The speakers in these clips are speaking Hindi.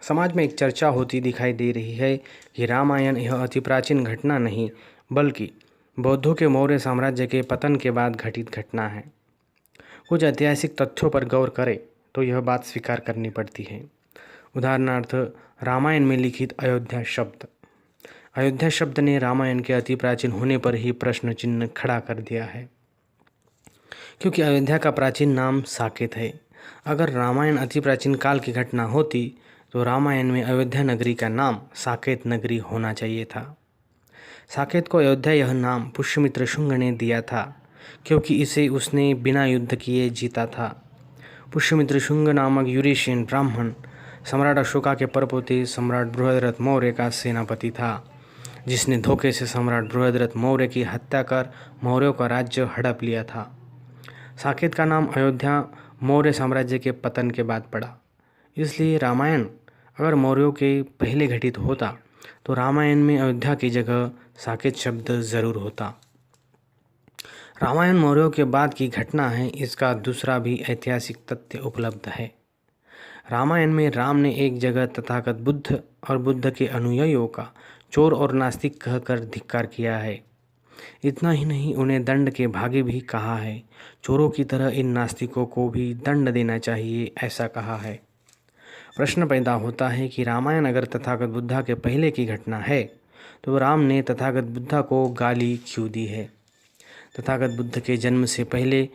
समाज में एक चर्चा होती दिखाई दे रही है कि रामायण यह अति प्राचीन घटना नहीं बल्कि बौद्धों के मौर्य साम्राज्य के पतन के बाद घटित घटना है। कुछ ऐतिहासिक तथ्यों पर गौर करें तो यह बात स्वीकार करनी पड़ती है। उदाहरणार्थ, रामायण में लिखित अयोध्या शब्द। अयोध्या शब्द ने रामायण के अति प्राचीन होने पर ही प्रश्न चिन्ह खड़ा कर दिया है, क्योंकि अयोध्या का प्राचीन नाम साकेत है। अगर रामायण अति प्राचीन काल की घटना होती तो रामायण में अयोध्या नगरी का नाम साकेत नगरी होना चाहिए था। साकेत को अयोध्या यह नाम पुष्यमित्र शुंग ने दिया था, क्योंकि इसे उसने बिना युद्ध किए जीता था। पुष्यमित्र शुंग नामक यूरेशियन ब्राह्मण सम्राट अशोका के परपोते सम्राट बृहद्रथ मौर्य का सेनापति था, जिसने धोखे से सम्राट बृहद्रथ मौर्य की हत्या कर मौर्यों का राज्य हड़प लिया था। साकेत का नाम अयोध्या मौर्य साम्राज्य के पतन के बाद पड़ा। इसलिए रामायण अगर मौर्यों के पहले घटित होता तो रामायण में अयोध्या की जगह साकेत शब्द जरूर होता। रामायण मौर्यों के बाद की घटना है, इसका दूसरा भी ऐतिहासिक तथ्य उपलब्ध है। रामायण में राम ने एक जगह तथागत बुद्ध और बुद्ध के अनुयायियों का चोर और नास्तिक कहकर धिक्कार किया है। इतना ही नहीं, उन्हें दंड के भागी भी कहा है। चोरों की तरह इन नास्तिकों को भी दंड देना चाहिए, ऐसा कहा है। प्रश्न पैदा होता है कि रामायण अगर तथागत बुद्धा के पहले की घटना है तो राम ने तथागत बुद्धा को गाली क्यों दी है। तथागत बुद्ध के जन्म से पहले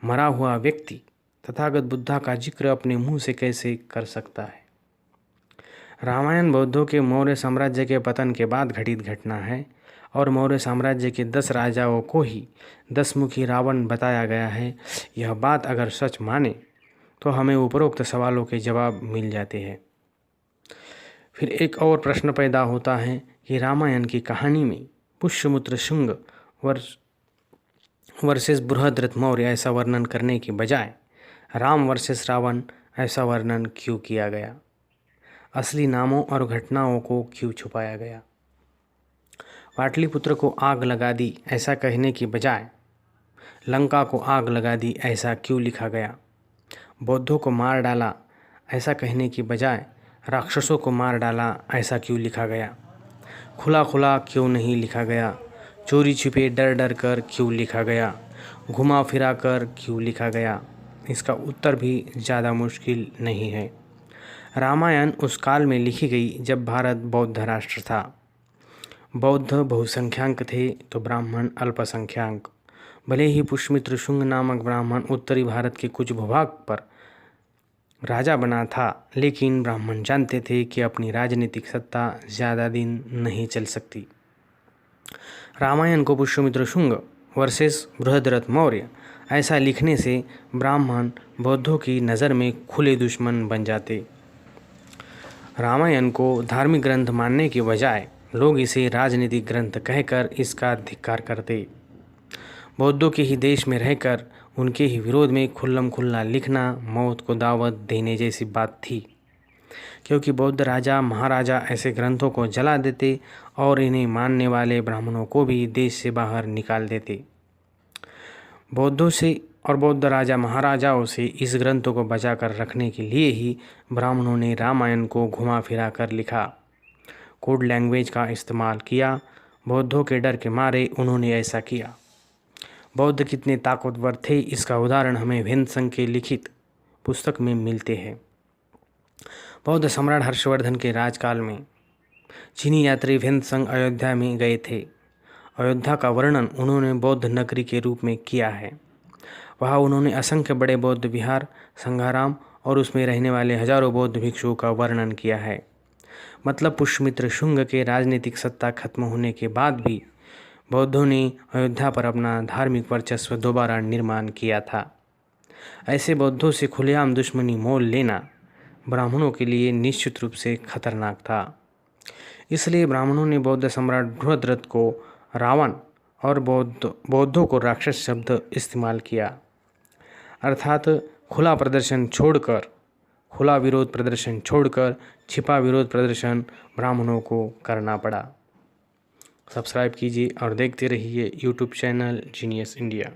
मरा हुआ व्यक्ति तथागत बुद्धा का जिक्र अपने मुंह से कैसे कर सकता है। रामायण बौद्धों के मौर्य साम्राज्य के पतन के बाद घटित घटना है और मौर्य साम्राज्य के 10 राजाओं को ही 10 मुखी रावण बताया गया है। यह बात अगर सच माने तो हमें उपरोक्त सवालों के जवाब मिल जाते हैं। फिर एक और प्रश्न पैदा होता है कि रामायण की कहानी में पुष्यमित्र शुंग वर्सेस बृहद्रथ मौर्य ऐसा वर्णन करने के बजाय राम वर्सेस रावण ऐसा वर्णन क्यों किया गया। असली नामों और घटनाओं को क्यों छुपाया गया। पाटलिपुत्र को आग लगा दी ऐसा कहने के बजाय लंका को आग लगा दी ऐसा क्यों लिखा गया। बौद्धों को मार डाला ऐसा कहने की बजाय राक्षसों को मार डाला ऐसा क्यों लिखा गया। खुला खुला क्यों नहीं लिखा गया। चोरी छिपे डर डर कर क्यों लिखा गया। घुमा फिरा कर क्यों लिखा गया। इसका उत्तर भी ज़्यादा मुश्किल नहीं है। रामायण उस काल में लिखी गई जब भारत बौद्ध राष्ट्र था। बौद्ध बहुसंख्यांक थे तो ब्राह्मण अल्पसंख्यांक। भले ही पुष्यमित्र शुंग नामक ब्राह्मण उत्तरी भारत के कुछ भूभाग पर राजा बना था, लेकिन ब्राह्मण जानते थे कि अपनी राजनीतिक सत्ता ज़्यादा दिन नहीं चल सकती। रामायण को पुष्यमित्र शुंग वर्सेस बृहद्रथ मौर्य ऐसा लिखने से ब्राह्मण बौद्धों की नज़र में खुले दुश्मन बन जाते। रामायण को धार्मिक ग्रंथ मानने के बजाय लोग इसे राजनीतिक ग्रंथ कहकर इसका धिक्कार करते। बौद्धों के ही देश में रहकर उनके ही विरोध में खुल्लम खुल्ला लिखना मौत को दावत देने जैसी बात थी, क्योंकि बौद्ध राजा महाराजा ऐसे ग्रंथों को जला देते और इन्हें मानने वाले ब्राह्मणों को भी देश से बाहर निकाल देते। बौद्धों से और बौद्ध राजा महाराजाओं से इस ग्रंथों को बचा कर रखने के लिए ही ब्राह्मणों ने रामायण को घुमा फिरा कर लिखा, कोड लैंग्वेज का इस्तेमाल किया। बौद्धों के डर के मारे उन्होंने ऐसा किया। बौद्ध कितने ताकतवर थे इसका उदाहरण हमें वेनसंग के लिखित पुस्तक में मिलते हैं। बौद्ध सम्राट हर्षवर्धन के राजकाल में चीनी यात्री वेनसंग अयोध्या में गए थे। अयोध्या का वर्णन उन्होंने बौद्ध नगरी के रूप में किया है। वहाँ उन्होंने असंख्य बड़े बौद्ध विहार, संघाराम और उसमें रहने वाले हजारों बौद्ध भिक्षुओं का वर्णन किया है। मतलब पुष्यमित्र शुंग के राजनीतिक सत्ता खत्म होने के बाद भी बौद्धों ने अयोध्या पर अपना धार्मिक वर्चस्व दोबारा निर्माण किया था। ऐसे बौद्धों से खुलेआम दुश्मनी मोल लेना ब्राह्मणों के लिए निश्चित रूप से खतरनाक था। इसलिए ब्राह्मणों ने बौद्ध सम्राट बृहद्रथ को रावण और बौद्धों को राक्षस शब्द इस्तेमाल किया। अर्थात खुला विरोध प्रदर्शन छोड़कर छिपा विरोध प्रदर्शन ब्राह्मणों को करना पड़ा। सब्सक्राइब कीजिए और देखते रहिए यूट्यूब चैनल जीनियस इंडिया।